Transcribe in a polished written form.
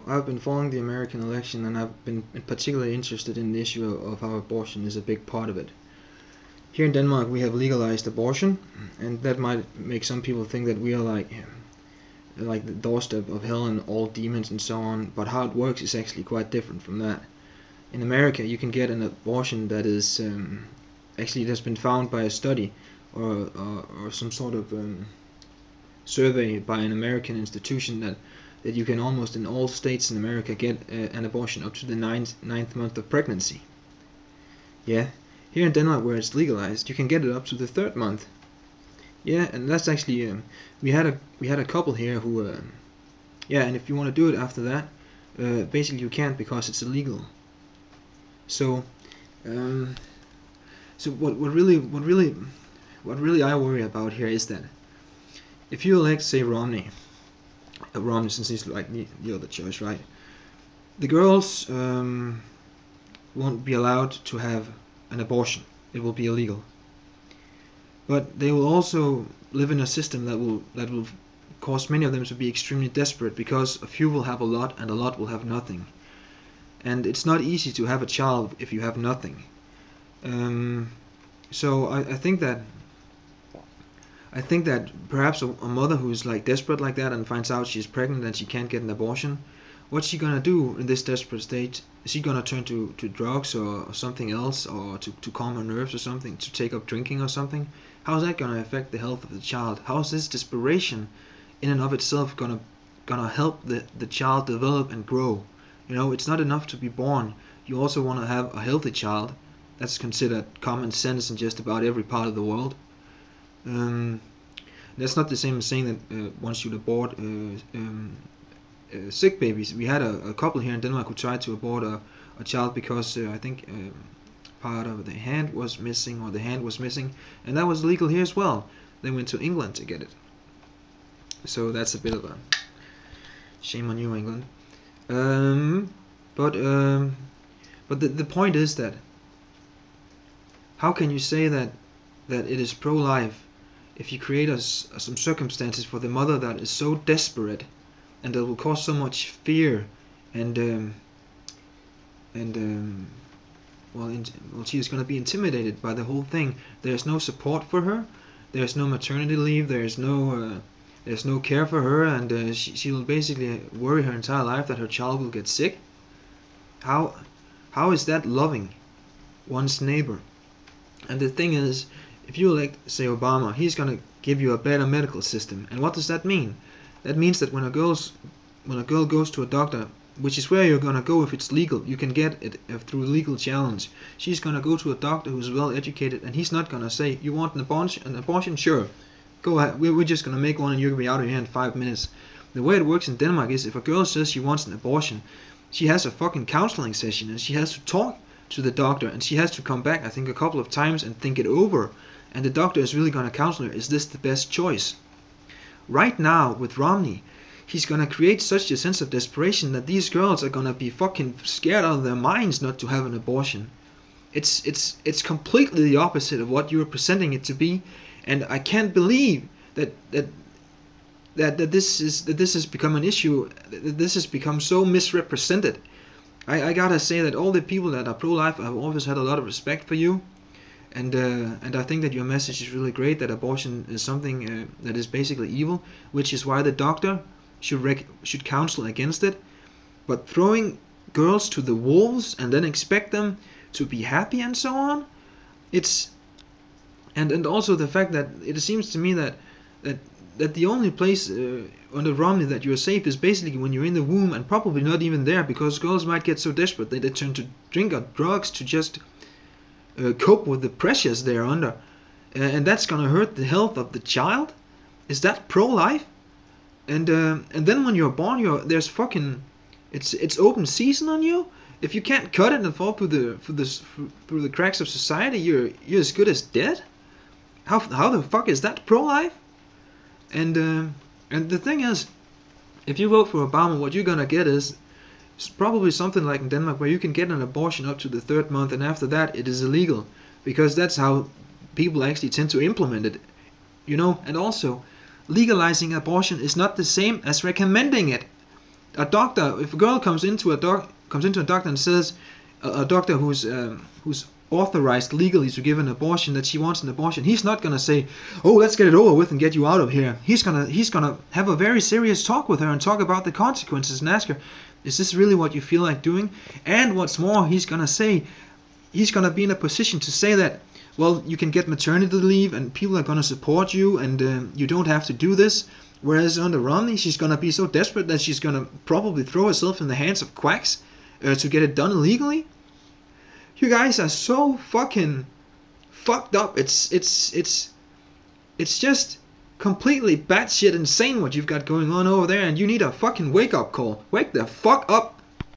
I've been following the American election, and I've been particularly interested in the issue of how abortion is a big part of it. Here in Denmark, we have legalized abortion, and that might make some people think that we are like the doorstep of hell and all demons and so on. But how it works is actually quite different from that. In America, you can get an abortion that is actually it has been found by a study or some sort of survey by an American institution that you can almost in all states in America get an abortion up to the ninth month of pregnancy. Yeah, here in Denmark where it's legalized, you can get it up to the 3rd month. Yeah, and that's actually we had a couple here who yeah, and if you want to do it after that, basically you can't because it's illegal. So so what really I worry about here is that if you elect, say, Romney, since he's like the other choice, right? The girls won't be allowed to have an abortion. It will be illegal. But they will also live in a system that will cause many of them to be extremely desperate, because a few will have a lot and a lot will have nothing. And it's not easy to have a child if you have nothing. So I think that perhaps a mother who's like desperate like that and finds out she's pregnant and she can't get an abortion, what's she gonna do in this desperate state? Is she gonna turn to drugs or something else, or to calm her nerves or something, to take up drinking or something? How's that gonna affect the health of the child? How is this desperation in and of itself gonna help the child develop and grow? You know, it's not enough to be born. You also want to have a healthy child. That's considered common sense in just about every part of the world. That's not the same as saying that one should abort sick babies. We had a couple here in Denmark who tried to abort a child because I think part of the hand was missing, or the hand was missing, and that was legal here as well. They went to England to get it. So that's a bit of a shame on you, England. But the point is that how can you say that it is pro-life if you create some circumstances for the mother that is so desperate and that will cause so much fear and well, she is going to be intimidated by the whole thing. There's no support for her. There's no maternity leave. There's no care for her, and she will basically worry her entire life that her child will get sick. How is that loving one's neighbor? And the thing is, if you elect, say, Obama, he's gonna give you a better medical system. And what does that mean? That means that when a girl goes to a doctor, which is where you're gonna go if it's legal, you can get it through legal challenge. She's gonna go to a doctor who's well educated, and he's not gonna say, "You want an abortion? Sure. Go ahead, we're just going to make one and you're going to be out of here in 5 minutes." The way it works in Denmark is if a girl says she wants an abortion, she has a fucking counseling session and she has to talk to the doctor, and she has to come back, I think, a couple of times and think it over. And the doctor is really going to counsel her, is this the best choice? Right now, with Romney, he's going to create such a sense of desperation that these girls are going to be fucking scared out of their minds not to have an abortion. It's completely the opposite of what you're presenting it to be. And I can't believe that this has become an issue. That this has become so misrepresented. I gotta say that all the people that are pro-life, I've always had a lot of respect for you, and I think that your message is really great. That abortion is something that is basically evil, which is why the doctor should counsel against it. But throwing girls to the wolves and then expect them to be happy and so on, it's. And also the fact that it seems to me that the only place under Romney that you're safe is basically when you're in the womb, and probably not even there, because girls might get so desperate that they turn to drink or drugs to just cope with the pressures they're under, and that's gonna hurt the health of the child. Is that pro-life? And then when you're born, there's fucking it's open season on you. If you can't cut it and fall through the cracks of society, you're as good as dead. How the fuck is that pro-life? And the thing is, if you vote for Obama, what you're gonna get is probably something like in Denmark, where you can get an abortion up to the 3rd month, and after that it is illegal, because that's how people actually tend to implement it, you know. And also, legalizing abortion is not the same as recommending it. A doctor, if a girl comes into a doctor and says, a doctor who's authorized legally to give an abortion, that she wants an abortion, he's not gonna say, "Oh, let's get it over with and get you out of here." He's gonna have a very serious talk with her and talk about the consequences and ask her, "Is this really what you feel like doing?" And what's more, he's gonna be in a position to say that, well, you can get maternity leave and people are gonna support you, and you don't have to do this. Whereas under Romney, she's gonna be so desperate that she's gonna probably throw herself in the hands of quacks to get it done illegally. You guys are so fucking fucked up. It's just completely batshit insane what you've got going on over there, and you need a fucking wake up call. Wake the fuck up.